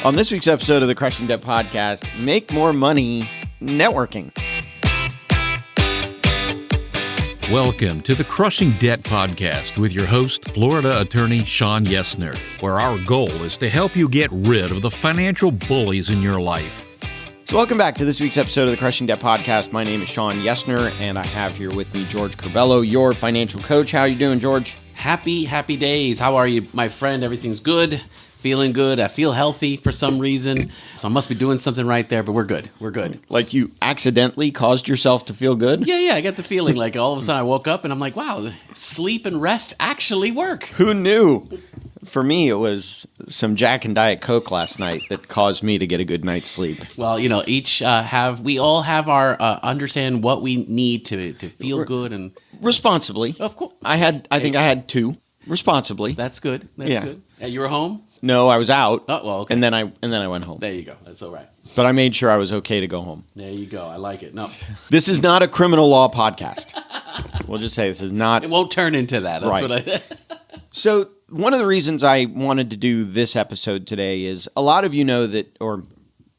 On this week's episode of the Crushing Debt Podcast, make more money networking. Welcome to the Crushing Debt Podcast with your host, Florida attorney Shawn Yesner, where our goal is to help you get rid of the financial bullies in your life. So welcome back to this week's episode of the Crushing Debt Podcast. My name is Shawn Yesner, and I have here with me George Curbelo, your financial coach. How are you doing, George? Happy days. How are you, my friend? Everything's good. Feeling good. I feel healthy for some reason. So I must be doing something right there, but we're good. We're good. Like you accidentally caused yourself to feel good? Yeah. I got the feeling like all of a sudden I woke up and I'm like, wow, sleep and rest actually work. Who knew? For me, it was some Jack and Diet Coke last night that caused me to get a good night's sleep. Well, we all have our understand what we need to feel good and responsibly. Of course. I think I had two responsibly. That's good. That's good. You were home? No, I was out. Oh, well, okay. And then I went home. There you go. That's all right. But I made sure I was okay to go home. There you go. I like it. No. This is not a criminal law podcast. We'll just say this is not. It won't turn into that. That's right. What So one of the reasons I wanted to do this episode today is a lot of you know that, or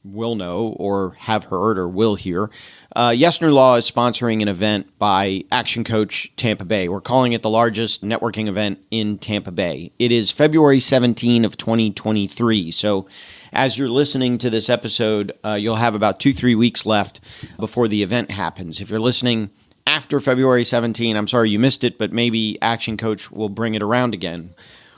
will know, or have heard, or will hear, Yesner Law is sponsoring an event by ActionCOACH Tampa Bay. We're calling it the largest networking event in Tampa Bay. It is February 17 of 2023. So as you're listening to this episode, you'll have about 2-3 weeks left before the event happens. If you're listening after February 17, I'm sorry you missed it, but maybe ActionCOACH will bring it around again.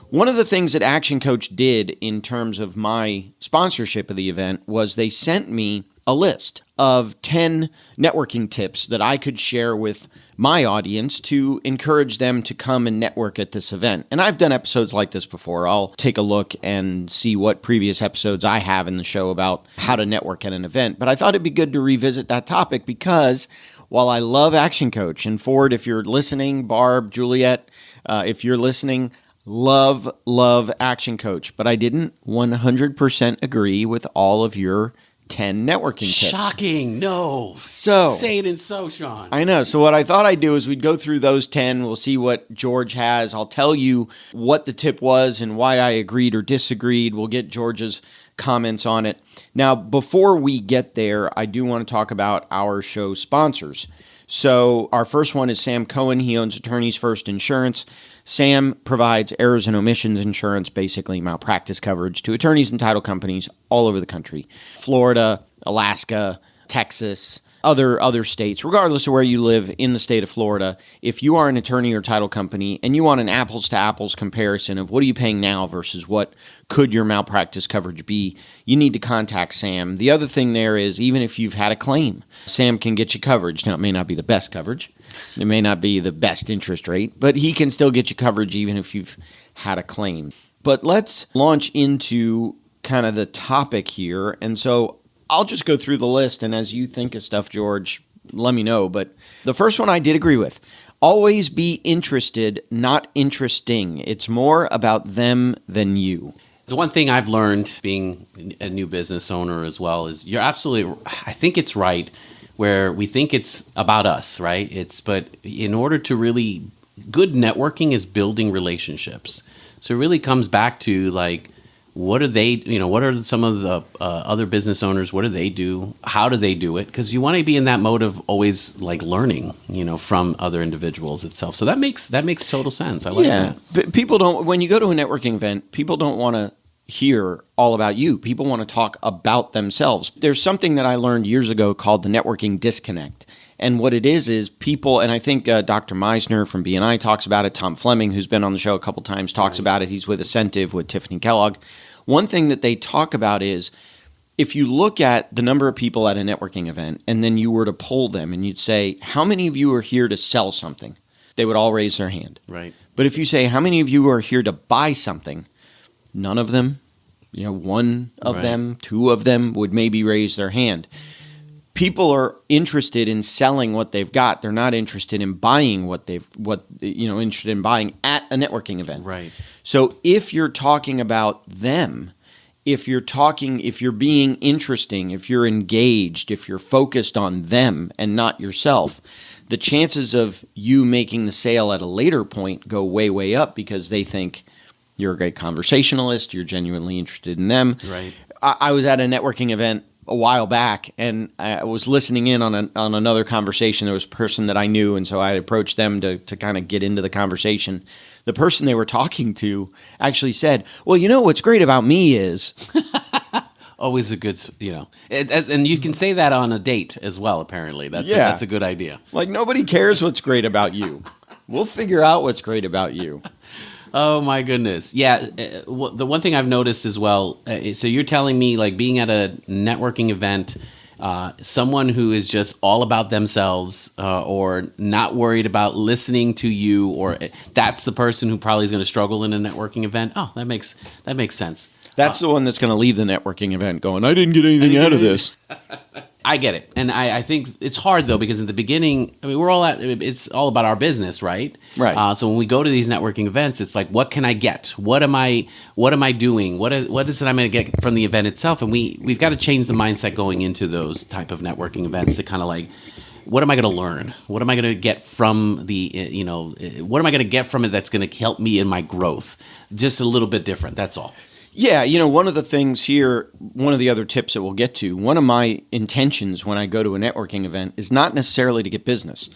One of the things that ActionCOACH did in terms of my sponsorship of the event was they sent me a list of 10 networking tips that I could share with my audience to encourage them to come and network at this event. And I've done episodes like this before. I'll take a look and see what previous episodes I have in the show about how to network at an event. But I thought it'd be good to revisit that topic because while I love ActionCOACH, and Ford, if you're listening, Barb, Juliet, if you're listening, love ActionCOACH, but I didn't 100% agree with all of your 10 networking tips. Shocking. No. So say it in Shawn. I know. So what I thought I'd do is we'd go through those 10. We'll see what George has. I'll tell you what the tip was and why I agreed or disagreed. We'll get George's comments on it. Now, before we get there, I do want to talk about our show sponsors. So our first one is Sam Cohen. He owns Attorneys First Insurance. Sam provides errors and omissions insurance, basically malpractice coverage, to attorneys and title companies all over the country. Florida, Alaska, Texas, other states, regardless of where you live in the state of Florida. If you are an attorney or title company and you want an apples-to-apples comparison of what are you paying now versus what could your malpractice coverage be, you need to contact Sam. The other thing there is even if you've had a claim, Sam can get you coverage. Now, it may not be the best coverage. It may not be the best interest rate, but he can still get you coverage even if you've had a claim. But let's launch into kind of the topic here. And so I'll just go through the list, and as you think of stuff, George, let me know. But the first one I did agree with. Always be interested, not interesting. It's more about them than you. The one thing I've learned being a new business owner as well is you're absolutely, I think it's right where we think it's about us, right? But in order to really, good networking is building relationships. So it really comes back to like, what are they, what are some of the other business owners, what do they do? How do they do it? Because you want to be in that mode of always like learning, from other individuals itself. So that makes total sense. I like that. But people don't, when you go to a networking event, people don't want to hear all about you. People want to talk about themselves. There's something that I learned years ago called the networking disconnect. And what it is people, and I think Dr. Meisner from BNI talks about it. Tom Fleming, who's been on the show a couple times, talks about it. He's with Ascentive with Tiffany Kellogg. One thing that they talk about is if you look at the number of people at a networking event and then you were to poll them and you'd say, how many of you are here to sell something? They would all raise their hand. Right. But if you say, how many of you are here to buy something? None of them, one of them, two of them would maybe raise their hand. People are interested in selling what they've got. They're not interested in buying interested in buying at a networking event. Right. So if you're talking about them, if you're being interesting, if you're engaged, if you're focused on them and not yourself, the chances of you making the sale at a later point go way, way up because they think you're a great conversationalist, you're genuinely interested in them. Right. I was at a networking event a while back, and I was listening in on another conversation. There was a person that I knew, and so I approached them to kind of get into the conversation. The person they were talking to actually said, well, you know what's great about me is... Always a good, and you can say that on a date as well, apparently. That's a good idea. Like, nobody cares what's great about you. We'll figure out what's great about you. Oh, my goodness. Yeah. The one thing I've noticed as well, so you're telling me, like, being at a networking event, someone who is just all about themselves or not worried about listening to you, or that's the person who probably is going to struggle in a networking event. Oh, that makes sense. That's the one that's going to leave the networking event going, I didn't get anything out of this. I get it. And I think it's hard, though, because in the beginning, I mean, it's all about our business, right? Right. So when we go to these networking events, it's like, what can I get? What am I doing? What is it I'm going to get from the event itself? And we've got to change the mindset going into those type of networking events to kind of like, what am I going to learn? What am I going to get from what am I going to get from it that's going to help me in my growth? Just a little bit different. That's all. Yeah, one of the things here, one of the other tips that we'll get to, one of my intentions when I go to a networking event is not necessarily to get business.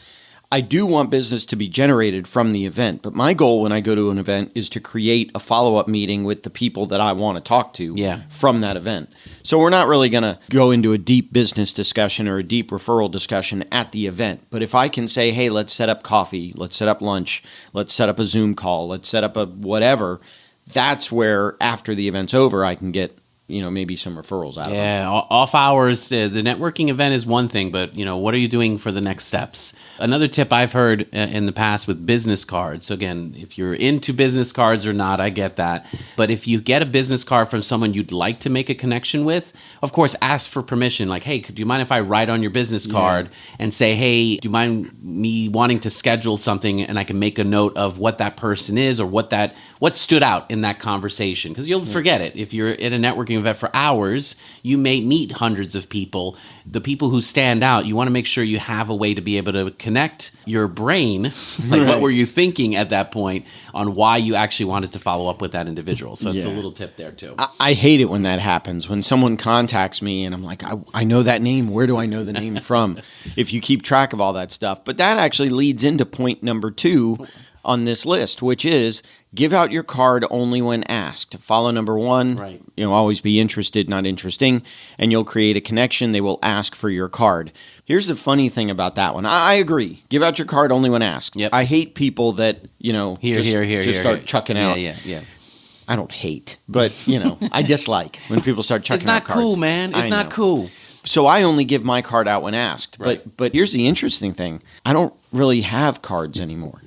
I do want business to be generated from the event, but my goal when I go to an event is to create a follow-up meeting with the people that I want to talk to from that event. So we're not really going to go into a deep business discussion or a deep referral discussion at the event. But if I can say, hey, let's set up coffee, let's set up lunch, let's set up a Zoom call, let's set up a whatever, that's where after the event's over, I can get, maybe some referrals out of it. Yeah, off hours, the networking event is one thing, but, what are you doing for the next steps? Another tip I've heard in the past with business cards. So again, if you're into business cards or not, I get that. But if you get a business card from someone you'd like to make a connection with, of course, ask for permission. Like, hey, do you mind if I write on your business card and say, hey, do you mind me wanting to schedule something and I can make a note of what that person is or what stood out in that conversation? Because you'll forget it. If you're at a networking event for hours, you may meet hundreds of people. The people who stand out, you want to make sure you have a way to be able to connect your brain, like what were you thinking at that point, on why you actually wanted to follow up with that individual. So it's a little tip there too. I hate it when that happens, when someone contacts me and I'm like, I know that name. Where do I know the name from? If you keep track of all that stuff. But that actually leads into point number 2 on this list, which is give out your card only when asked. Follow number 1, right. Always be interested, not interesting, and you'll create a connection. They will ask for your card. Here's the funny thing about that one. I agree. Give out your card only when asked. Yep. I hate people that, just start chucking out. Yeah. I don't hate, but, I dislike when people start chucking out cards. It's not cool, man. It's not cool. So I only give my card out when asked. Right. But here's the interesting thing. I don't really have cards anymore.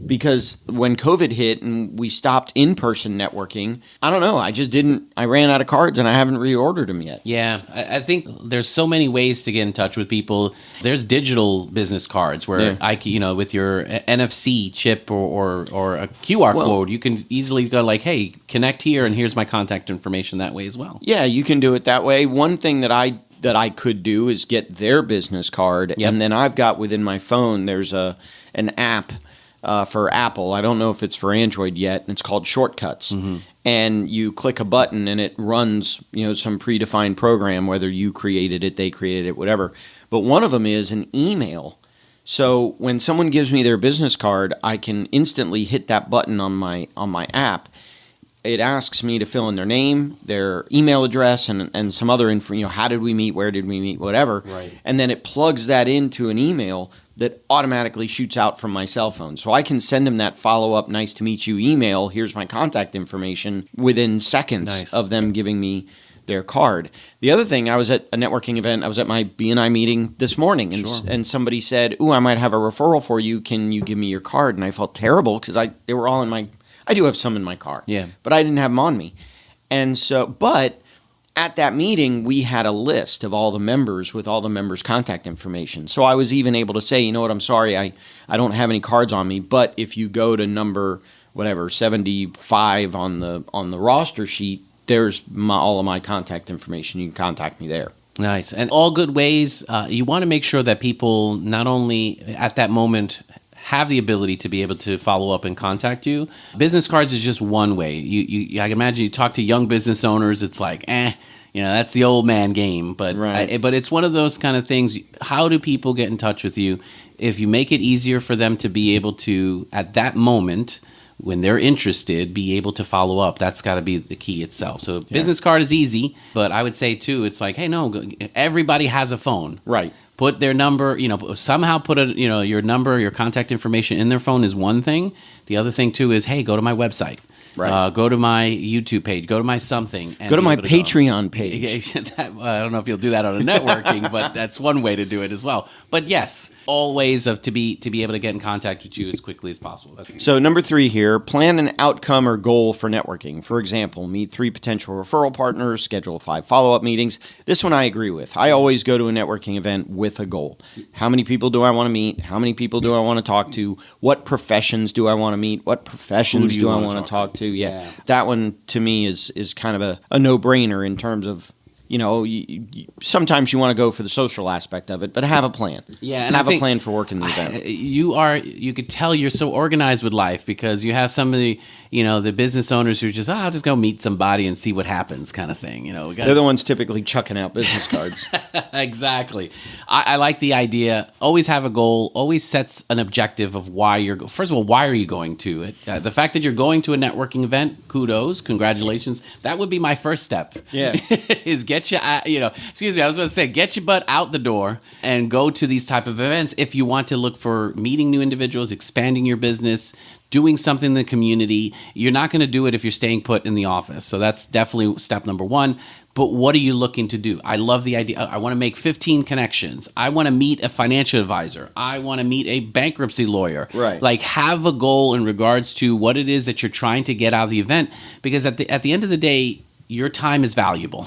Because when COVID hit and we stopped in-person networking, I don't know. I ran out of cards and I haven't reordered them yet. Yeah, I think there's so many ways to get in touch with people. There's digital business cards where with your NFC chip or a QR code, you can easily go like, hey, connect here and here's my contact information that way as well. Yeah, you can do it that way. One thing that I could do is get their business card. Yep. And then I've got within my phone, there's an app for Apple. I don't know if it's for Android yet. And it's called Shortcuts. Mm-hmm. And you click a button and it runs, some predefined program, whether you created it, they created it, whatever. But one of them is an email. So when someone gives me their business card, I can instantly hit that button on my app. It asks me to fill in their name, their email address, and some other info. How did we meet? Where did we meet? Whatever. Right. And then it plugs that into an email that automatically shoots out from my cell phone. So I can send them that follow-up, nice to meet you email, here's my contact information, within seconds of them giving me their card. The other thing, I was at a networking event, I was at my BNI meeting this morning, and somebody said, I might have a referral for you, can you give me your card? And I felt terrible because they were all I do have some in my car, but I didn't have them on me. And so, but at that meeting, we had a list of all the members with all the members' contact information. So I was even able to say, you know what, I'm sorry, I don't have any cards on me, but if you go to number, 75 on the roster sheet, there's all of my contact information. You can contact me there. Nice. And all good ways. You want to make sure that people not only at that moment have the ability to be able to follow up and contact you. Business cards is just one way. I can imagine you talk to young business owners, it's like, That's the old man game. But Right. but it's one of those kind of things. How do people get in touch with you? If you make it easier for them to be able to, at that moment, when they're interested, be able to follow up. That's got to be the key itself. So business card is easy, but I would say too, it's like, hey, no, everybody has a phone. Right. Put their number, somehow put your number, your contact information in their phone is one thing. The other thing too is, hey, go to my website. Right. Go to my YouTube page. Go to my something. And Go to be my able Patreon page. I don't know if you'll do that on a networking, but that's one way to do it as well. But yes, all ways to be able to get in contact with you as quickly as possible. So number 3 here, plan an outcome or goal for networking. For example, meet 3 potential referral partners, schedule 5 follow-up meetings. This one I agree with. I always go to a networking event with a goal. How many people do I want to meet? How many people do I want to talk to? What professions do I want to meet? What professions do I want to talk to? Yeah. That one to me is kind of a no-brainer in terms of, sometimes you want to go for the social aspect of it, but have a plan. Yeah, and have a plan for working the event. You could tell you're so organized with life because you have some of the, the business owners who are just, I'll just go meet somebody and see what happens kind of thing. They're the ones typically chucking out business cards. Exactly. I like the idea. Always have a goal. Always sets an objective of why first of all, why are you going to it? The fact that you're going to a networking event, kudos, congratulations. That would be my first step. Yeah. Is get you, excuse me, I was going to say, get your butt out the door and go to these type of events if you want to look for meeting new individuals, expanding your business, doing something in the community. You're not going to do it if you're staying put in the office. So that's definitely step number 1. But what are you looking to do? I love the idea. I want to make 15 connections. I want to meet a financial advisor. I want to meet a bankruptcy lawyer. Right. Like have a goal in regards to what it is that you're trying to get out of the event. Because at the end of the day, your time is valuable.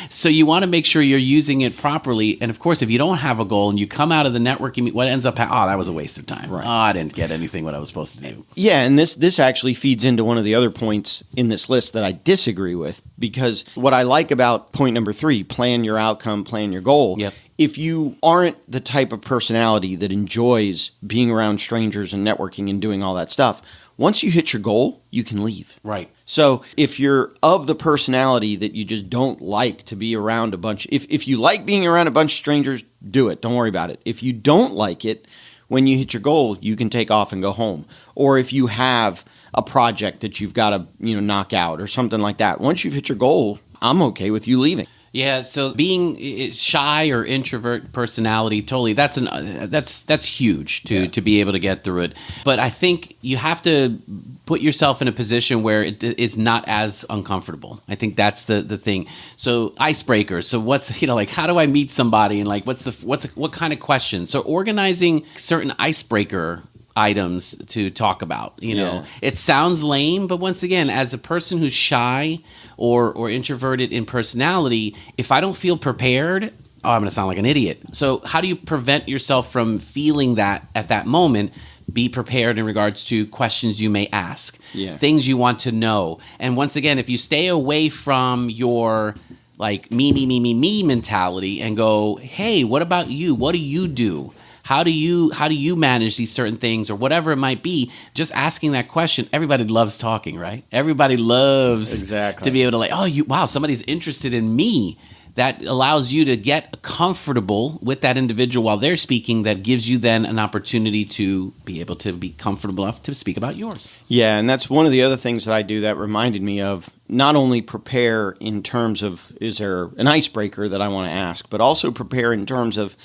So you want to make sure you're using it properly. And of course, if you don't have a goal and you come out of the networking, what ends up, that was a waste of time. Right. I didn't get anything what I was supposed to do. Yeah, and this actually feeds into one of the other points in this list that I disagree with, because what I like about point number 3, plan your outcome, plan your goal. Yep. If you aren't the type of personality that enjoys being around strangers and networking and doing all that stuff, once you hit your goal, you can leave. Right. So if you're of the personality that you just don't like to be around a bunch, if you like being around a bunch of strangers, do it. Don't worry about it. If you don't like it, when you hit your goal, you can take off and go home. Or if you have a project that you've got to knock out or something like that, once you've hit your goal, I'm okay with you leaving. Yeah, so being shy or introvert personality, totally, that's huge to be able to get through it. But I think you have to put yourself in a position where it is not as uncomfortable. I think that's the thing. So icebreakers. So what's how do I meet somebody and what kind of questions? So organizing certain icebreaker items to talk about. It sounds lame, but once again, as a person who's shy or introverted in personality, if I don't feel prepared, I'm going to sound like an idiot. So how do you prevent yourself from feeling that at that moment? Be prepared in regards to questions you may ask, things you want to know. And once again, if you stay away from your me mentality and go, hey, what about you? What do you do? How do you manage these certain things or whatever it might be? Just asking that question. Everybody loves talking, right? Everybody loves to be able to somebody's interested in me. That allows you to get comfortable with that individual while they're speaking. That gives you then an opportunity to be able to be comfortable enough to speak about yours. Yeah, and that's one of the other things that I do that reminded me of not only prepare in terms of is there an icebreaker that I want to ask, but also prepare in terms of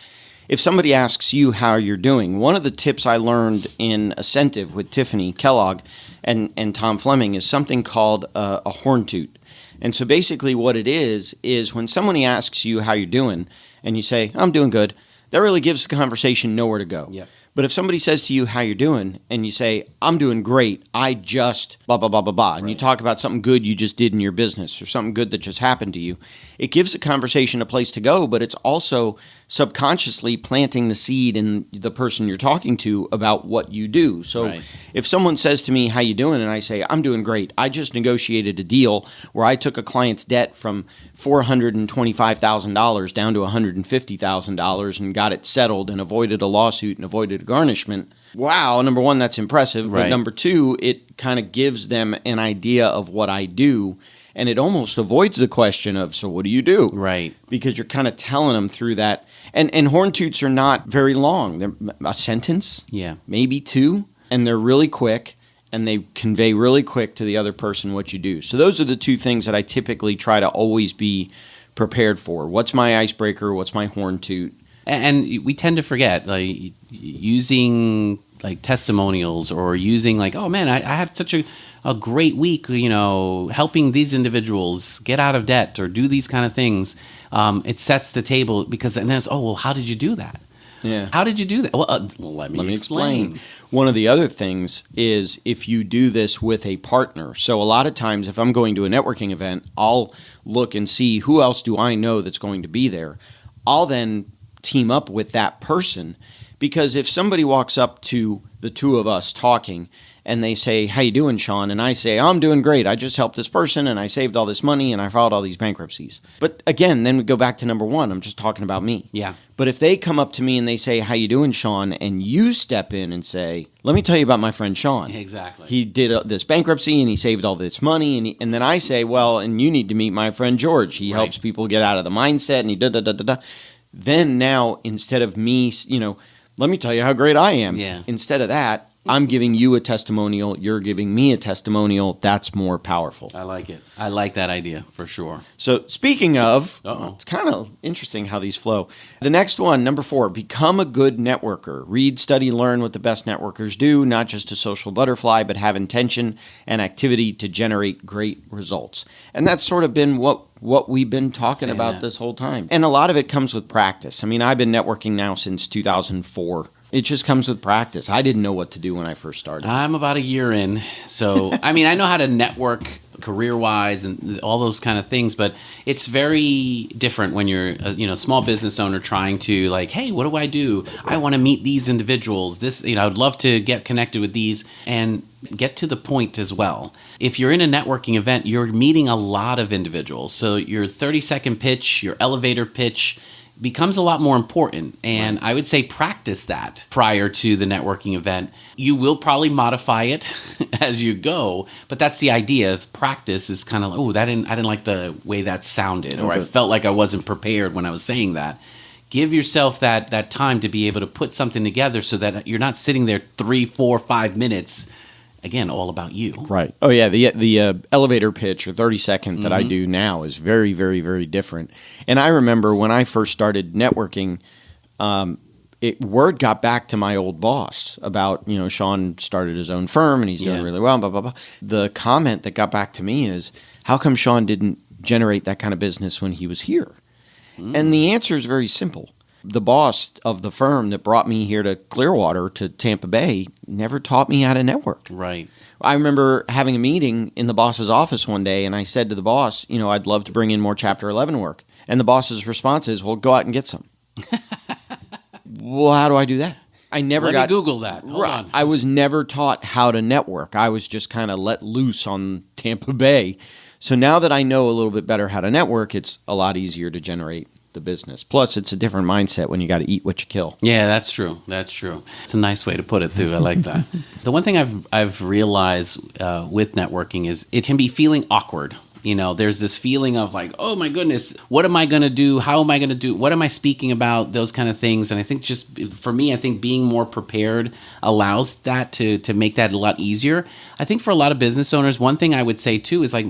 if somebody asks you how you're doing. One of the tips I learned in Ascentive with Tiffany Kellogg and Tom Fleming is something called a horn toot. And so basically what it is when somebody asks you how you're doing and you say, I'm doing good, that really gives the conversation nowhere to go. Yep. But if somebody says to you how you're doing and you say, I'm doing great, I just blah, blah, blah, blah, blah, and you talk about something good you just did in your business or something good that just happened to you, it gives the conversation a place to go, but it's also subconsciously planting the seed in the person you're talking to about what you do. So if someone says to me, how you doing? And I say, I'm doing great. I just negotiated a deal where I took a client's debt from $425,000 down to $150,000 and got it settled and avoided a lawsuit and avoided a garnishment. Wow, number one, that's impressive. But number two, it kind of gives them an idea of what I do. And it almost avoids the question of, so what do you do? Right. Because you're kind of telling them through that. And horn toots are not very long. They're a sentence, Yeah. maybe two, and they're really quick, and they convey really quick to the other person what you do. So those are the two things that I typically try to always be prepared for. What's my icebreaker? What's my horn toot? And we tend to forget, like, using like testimonials or using like, oh man, I had such a great week, helping these individuals get out of debt or do these kind of things. It sets the table because, and then it's, oh, well, how did you do that? Yeah. How did you do that? Well, let me explain. One of the other things is if you do this with a partner. So a lot of times if I'm going to a networking event, I'll look and see who else do I know that's going to be there. I'll then team up with that person, because if somebody walks up to the two of us talking and they say, how you doing, Shawn? And I say, I'm doing great. I just helped this person and I saved all this money and I filed all these bankruptcies. But again, then we go back to number one. I'm just talking about me. Yeah. But if they come up to me and they say, how you doing, Shawn? And you step in and say, let me tell you about my friend Shawn. Exactly. He did this bankruptcy and he saved all this money. And then I say, well, and you need to meet my friend George. He helps people get out of the mindset and he da-da-da-da-da. Then now, instead of me, let me tell you how great I am. Yeah. Instead of that, I'm giving you a testimonial. You're giving me a testimonial. That's more powerful. I like it. I like that idea for sure. So speaking of, Uh-oh. it's kind of interesting how these flow. The next one, number 4, become a good networker. Read, study, learn what the best networkers do, not just a social butterfly, but have intention and activity to generate great results. And that's sort of been what we've been talking Saying about that. this whole time. And a lot of it comes with practice. I mean, I've been networking now since 2004. It just comes with practice. I didn't know what to do when I first started. I'm about a year in. So, I mean, I know how to network career-wise and all those kind of things, but it's very different when you're a small business owner trying to like, hey, what do I do? I want to meet these individuals. This, I would love to get connected with these and get to the point as well. If you're in a networking event, you're meeting a lot of individuals. So your 30-second pitch, your elevator pitch becomes a lot more important. And I would say practice that prior to the networking event. You will probably modify it as you go, but that's the idea. Practice is kind of like, I didn't like the way that sounded, or I felt like I wasn't prepared when I was saying that. Give yourself that time to be able to put something together so that you're not sitting there 3, 4, 5 minutes. Again, all about you. Right. Oh, yeah. The elevator pitch or 30-second that I do now is very, very, very different. And I remember when I first started networking, word got back to my old boss about, Shawn started his own firm and he's doing really well, blah, blah, blah. The comment that got back to me is, how come Shawn didn't generate that kind of business when he was here? And the answer is very simple. The boss of the firm that brought me here to Clearwater, to Tampa Bay, never taught me how to network. Right. I remember having a meeting in the boss's office one day, and I said to the boss, I'd love to bring in more Chapter 11 work. And the boss's response is, well, go out and get some. Well, how do I do that? I never Let me Google that. Hold on. I was never taught how to network. I was just kind of let loose on Tampa Bay. So now that I know a little bit better how to network, it's a lot easier to generate the business. Plus, it's a different mindset when you got to eat what you kill. Yeah, that's true. That's true. It's a nice way to put it, too. I like that. The one thing I've realized with networking is it can be feeling awkward. There's this feeling of like, oh my goodness, what am I going to do? How am I going to do? What am I speaking about? Those kind of things. And I think just for me, I think being more prepared allows that to make that a lot easier. I think for a lot of business owners, one thing I would say too is like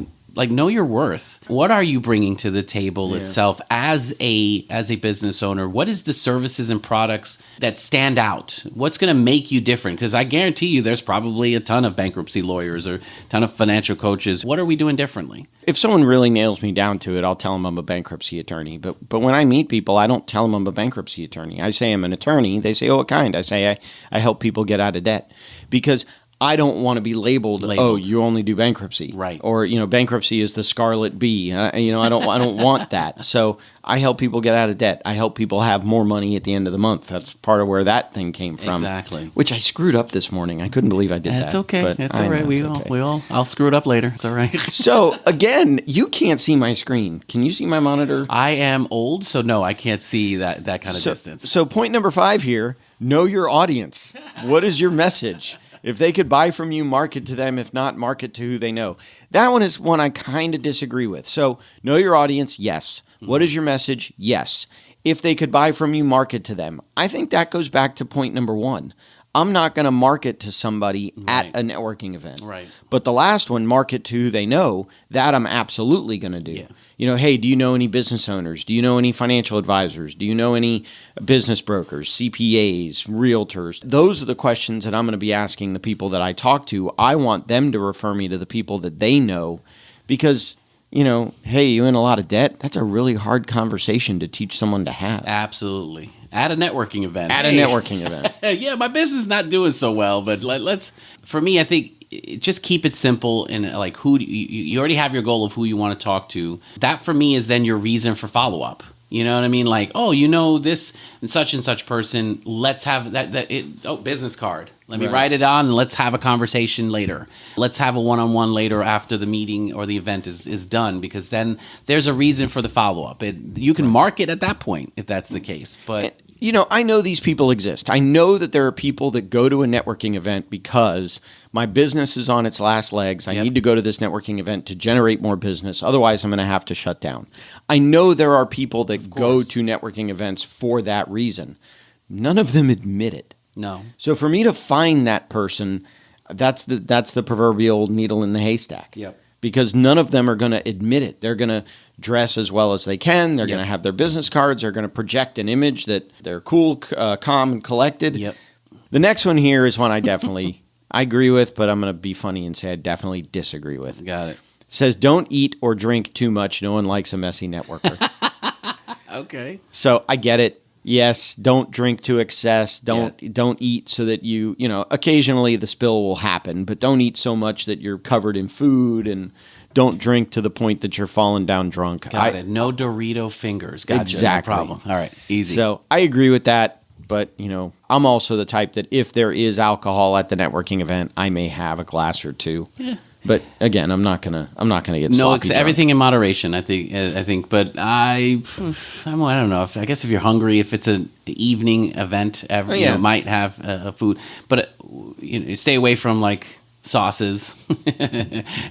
know your worth. What are you bringing to the table itself as a business owner? What is the services and products that stand out? What's going to make you different? Because I guarantee you there's probably a ton of bankruptcy lawyers or a ton of financial coaches. What are we doing differently? If someone really nails me down to it, I'll tell them I'm a bankruptcy attorney. But when I meet people, I don't tell them I'm a bankruptcy attorney. I say I'm an attorney. They say, oh, what kind? I say I help people get out of debt. Because I don't want to be labeled, oh, you only do bankruptcy. Right. Or, bankruptcy is the scarlet bee. I don't want that. So I help people get out of debt. I help people have more money at the end of the month. That's part of where that thing came from. Exactly. Which I screwed up this morning. I couldn't believe I did that. That's okay. But It's all right. We all, I'll screw it up later. It's all right. So, again, you can't see my screen. Can you see my monitor? I am old, so no, I can't see that kind of distance. So point number 5 here, know your audience. What is your message? If they could buy from you, market to them. If not, market to who they know. That one is one I kind of disagree with. So know your audience, yes. What is your message? Yes. If they could buy from you, market to them. I think that goes back to point number one. I'm not going to market to somebody at a networking event. Right. But the last one, market to who they know, that I'm absolutely going to do. Yeah. You know, hey, do you know any business owners? Do you know any financial advisors? Do you know any business brokers, CPAs, realtors? Those are the questions that I'm going to be asking the people that I talk to. I want them to refer me to the people that they know because, you know, hey, you in a lot of debt? That's a really hard conversation to teach someone to have. Absolutely. At a networking event. At a networking event. Yeah, my business is not doing so well, but let's. For me, I think just keep it simple and like who you already have your goal of who you want to talk to. That for me is then your reason for follow up. You know what I mean? Like, oh, you know this and such person. Let's have business card. Let me write it on and let's have a conversation later. Let's have a one-on-one later after the meeting or the event is done, because then there's a reason for the follow-up. You can mark it at that point if that's the case. But you know, I know these people exist. I know that there are people that go to a networking event because my business is on its last legs. I need to go to this networking event to generate more business. Otherwise, I'm going to have to shut down. I know there are people that go to networking events for that reason. None of them admit it. No. So for me to find that person, that's the proverbial needle in the haystack. Yep. Because none of them are going to admit it. They're going to dress as well as they can. They're going to have their business cards. They're going to project an image that they're cool, calm, and collected. Yep. The next one here is one I definitely I agree with, but I'm going to be funny and say I definitely disagree with. Got it. It says, don't eat or drink too much. No one likes a messy networker. Okay. So I get it. Yes, don't drink to excess. Don't eat so that you know, occasionally the spill will happen, but don't eat so much that you're covered in food, and don't drink to the point that you're falling down drunk. Got it. No Dorito fingers. Gotcha. Exactly. No problem. All right. Easy. So I agree with that, but you know, I'm also the type that if there is alcohol at the networking event, I may have a glass or two. Yeah. But again, I'm not gonna get sloppy drunk. Everything in moderation. I think. But I don't know. I guess if you're hungry, if it's an evening event, you know, might have food. But you know, stay away from like sauces,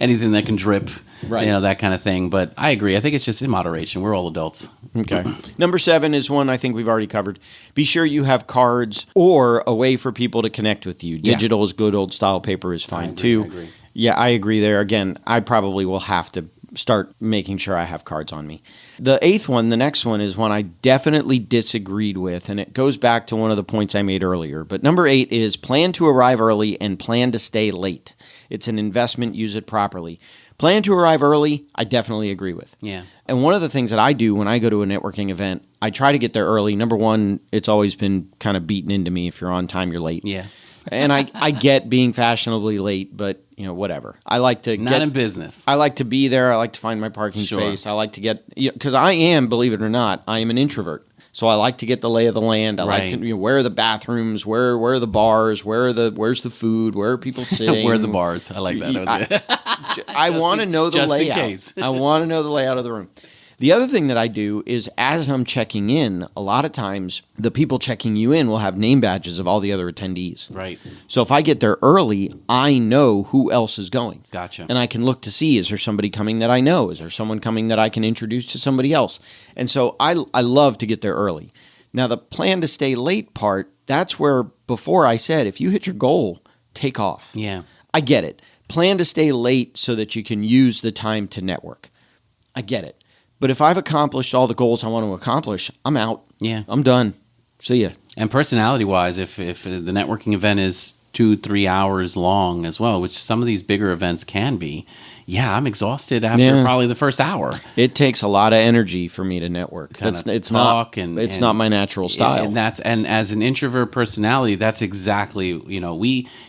anything that can drip, right? You know, that kind of thing. But I agree. I think it's just in moderation. We're all adults. Okay. Number 7 is one I think we've already covered. Be sure you have cards or a way for people to connect with you. Digital is good. Old style paper is fine too. I agree. Yeah, I agree there. Again, I probably will have to start making sure I have cards on me. The 8th one, the next one, is one I definitely disagreed with, and it goes back to one of the points I made earlier. But number 8 is plan to arrive early and plan to stay late. It's an investment. Use it properly. Plan to arrive early, I definitely agree with. Yeah. And one of the things that I do when I go to a networking event, I try to get there early. Number 1, it's always been kind of beaten into me. If you're on time, you're late. Yeah. And I get being fashionably late, but you know, whatever. I like to not in business. I like to be there. I like to find my parking space. I like to get, because I am, believe it or not, I am an introvert. So I like to get the lay of the land. I like to, where are the bathrooms? Where are the bars? Where's the food? Where are people sitting? Where are the bars? I like that. I want to know the layout. Just in case. I want to know the layout of the room. The other thing that I do is as I'm checking in, a lot of times the people checking you in will have name badges of all the other attendees. Right. So if I get there early, I know who else is going. Gotcha. And I can look to see, is there somebody coming that I know? Is there someone coming that I can introduce to somebody else? And so I love to get there early. Now, the plan to stay late part, that's where before I said, if you hit your goal, take off. Yeah. I get it. Plan to stay late so that you can use the time to network. I get it. But if I've accomplished all the goals I want to accomplish, I'm out. Yeah. I'm done. See ya. And personality-wise, if the networking event is 2-3 hours long as well, which some of these bigger events can be, yeah, I'm exhausted after probably the first hour. It takes a lot of energy for me to network. It's not my natural style. And as an introvert personality, that's exactly,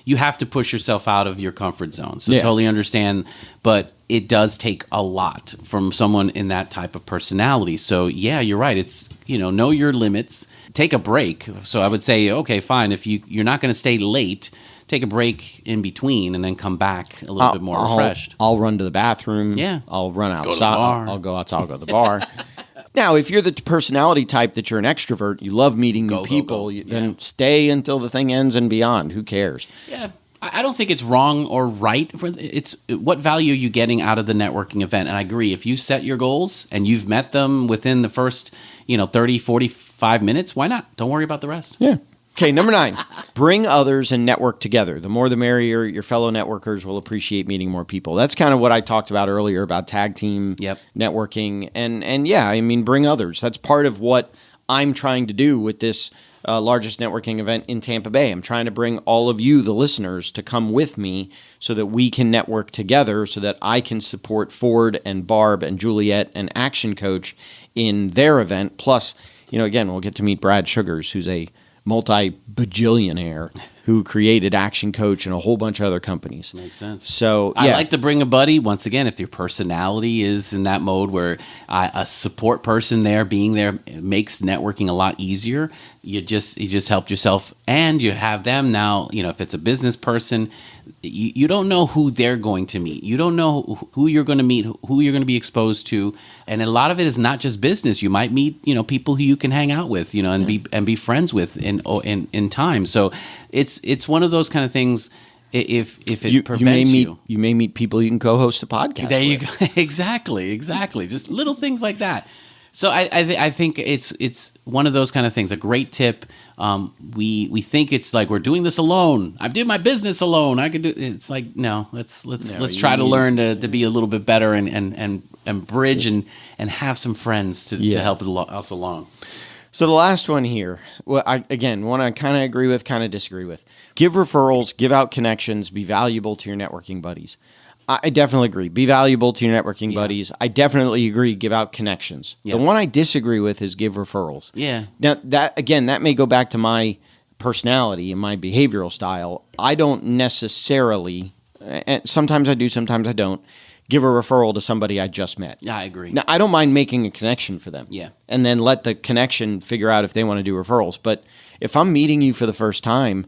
you have to push yourself out of your comfort zone. So totally understand, but it does take a lot from someone in that type of personality. So yeah, you're right. It's, know your limits. Take a break. So I would say, okay, fine. If you're not going to stay late, take a break in between and then come back a little bit more refreshed. I'll run to the bathroom. Yeah. I'll run outside. Go to the bar. I'll go outside. I'll go to the bar. Now, if you're the personality type that you're an extrovert, you love meeting new people, then stay until the thing ends and beyond. Who cares? Yeah. I don't think it's wrong or right. It's what value are you getting out of the networking event? And I agree. If you set your goals and you've met them within the first, 30, 45 minutes, why not? Don't worry about the rest. Yeah. Okay, number 9, bring others and network together. The more the merrier. Your fellow networkers will appreciate meeting more people. That's kind of what I talked about earlier about tag team networking. And yeah, I mean, bring others. That's part of what I'm trying to do with this largest networking event in Tampa Bay. I'm trying to bring all of you, the listeners, to come with me so that we can network together so that I can support Ford and Barb and Juliet and ActionCOACH in their event. Plus, again, we'll get to meet Brad Sugars, who's a multi-bajillionaire who created ActionCOACH and a whole bunch of other companies. Makes sense. So, yeah. I like to bring a buddy. Once again, if your personality is in that mode where a support person there, being there, makes networking a lot easier. You just helped yourself, and you have them now. If it's a business person, you don't know who they're going to meet. You don't know who you're going to meet, who you're going to be exposed to, and a lot of it is not just business. You might meet people who you can hang out with, and be friends with in time. So it's one of those kind of things. If it prevents you may meet people you can co-host a podcast. There you go. Exactly. Just little things like that. So I think it's one of those kind of things. A great tip. We think it's like we're doing this alone. I did my business alone. I could do. It's like no. Let's try to learn to be a little bit better and bridge and have some friends to help us along. So the last one here, one I kind of agree with, kind of disagree with. Give referrals, give out connections, be valuable to your networking buddies. I definitely agree. Be valuable to your networking buddies. I definitely agree. Give out connections. The one I disagree with is give referrals. Yeah. Now, that may go back to my personality and my behavioral style. I don't necessarily, and sometimes I do, sometimes I don't, give a referral to somebody I just met. Yeah, I agree. Now, I don't mind making a connection for them. Yeah. And then let the connection figure out if they want to do referrals. But if I'm meeting you for the first time,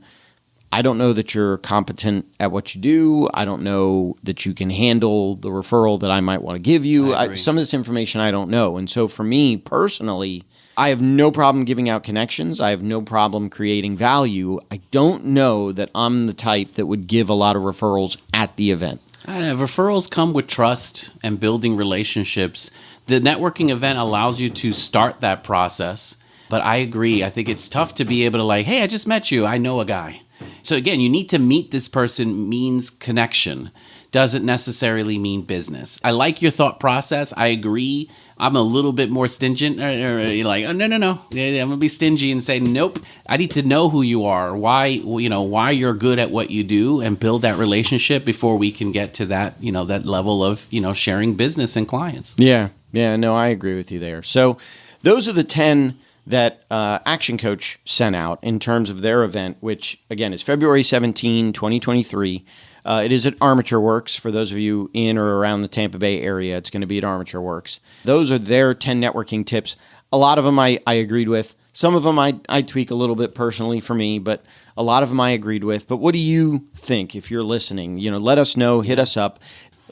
I don't know that you're competent at what you do. I don't know that you can handle the referral that I might want to give you. Some of this information I don't know. And so for me personally, I have no problem giving out connections. I have no problem creating value. I don't know that I'm the type that would give a lot of referrals at the event. Referrals come with trust and building relationships. The networking event allows you to start that process. But I agree. I think it's tough to be able to hey, I just met you. I know a guy. So again, you need to meet this person means connection. Doesn't necessarily mean business. I like your thought process. I agree. I'm a little bit more stingent. You're like, oh, no. I'm going to be stingy and say, nope. I need to know who you are, why you're good at what you do, and build that relationship before we can get to that, that level of, sharing business and clients. Yeah. No, I agree with you there. So those are the 10 that ActionCOACH sent out in terms of their event, which, again, is February 17, 2023. It is at Armature Works. For those of you in or around the Tampa Bay area, it's going to be at Armature Works. Those are their 10 networking tips. A lot of them I agreed with. Some of them I tweak a little bit personally for me, but a lot of them I agreed with. But what do you think if you're listening? Let us know. Hit us up.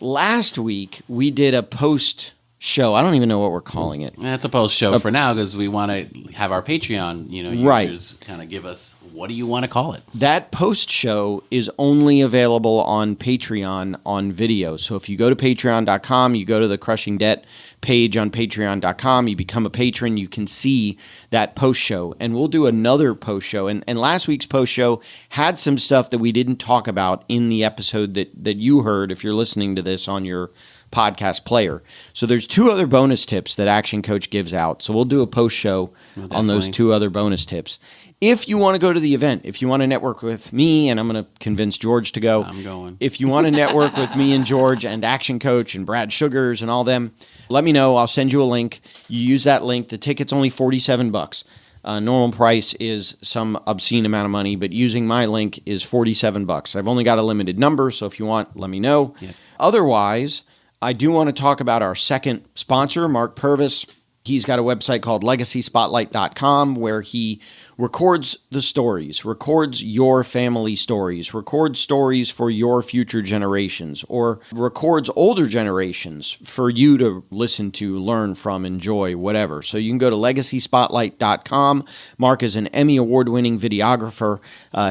Last week, we did a post show. I don't even know what we're calling it. It's a post show for now because we want to have our Patreon, users kind of give us, what do you want to call it? That post show is only available on Patreon on video. So if you go to patreon.com, you go to the Crushing Debt page on patreon.com, you become a patron, you can see that post show. And we'll do another post show. And last week's post show had some stuff that we didn't talk about in the episode that you heard if you're listening to this on your podcast player. So there's 2 other bonus tips that ActionCOACH gives out. So we'll do a post show on those 2 other bonus tips. If you want to go to the event, if you want to network with me, and I'm going to convince George to go. I'm going. If you want to network with me and George and ActionCOACH and Brad Sugars and all them, let me know. I'll send you a link. You use that link. The ticket's only $47. Normal price is some obscene amount of money, but using my link is $47. I've only got a limited number, so if you want, let me know. Yeah. Otherwise, I do want to talk about our second sponsor, Mark Purvis. He's got a website called legacyspotlight.com where he records the stories, records your family stories, records stories for your future generations, or records older generations for you to listen to, learn from, enjoy, whatever. So you can go to legacyspotlight.com. Mark is an Emmy award-winning videographer.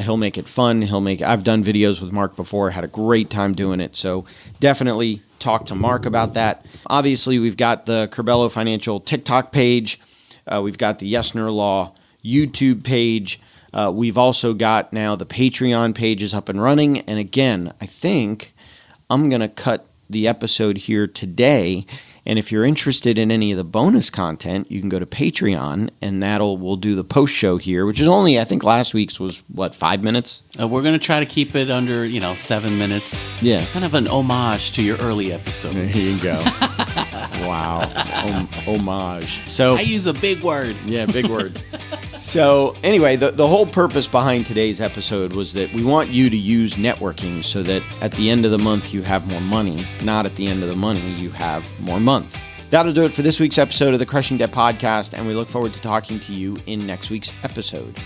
He'll make it fun. I've done videos with Mark before, had a great time doing it. So definitely talk to Mark about that. Obviously, we've got the Curbelo Financial TikTok page. We've got the Yesner Law YouTube page. We've also got now the Patreon page is up and running. And again, I think I'm going to cut the episode here today. And if you're interested in any of the bonus content, you can go to Patreon, and we'll do the post show here, which is only, I think last week's was, 5 minutes? We're going to try to keep it under, 7 minutes. Yeah. Kind of an homage to your early episodes. Here you go. Wow. Homage. So I use a big word. Yeah, big words. So anyway, the whole purpose behind today's episode was that we want you to use networking so that at the end of the month you have more money, not at the end of the money you have more month. That'll do it for this week's episode of the Crushing Debt Podcast, and we look forward to talking to you in next week's episode.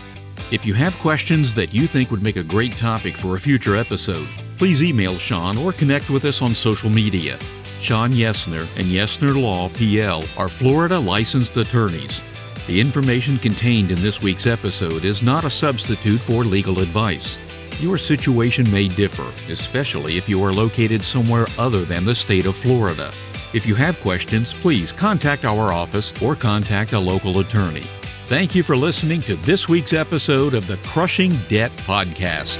If you have questions that you think would make a great topic for a future episode, please email Shawn or connect with us on social media. Shawn Yesner and Yesner Law PL are Florida licensed attorneys. The information contained in this week's episode is not a substitute for legal advice. Your situation may differ, especially if you are located somewhere other than the state of Florida. If you have questions, please contact our office or contact a local attorney. Thank you for listening to this week's episode of the Crushing Debt Podcast.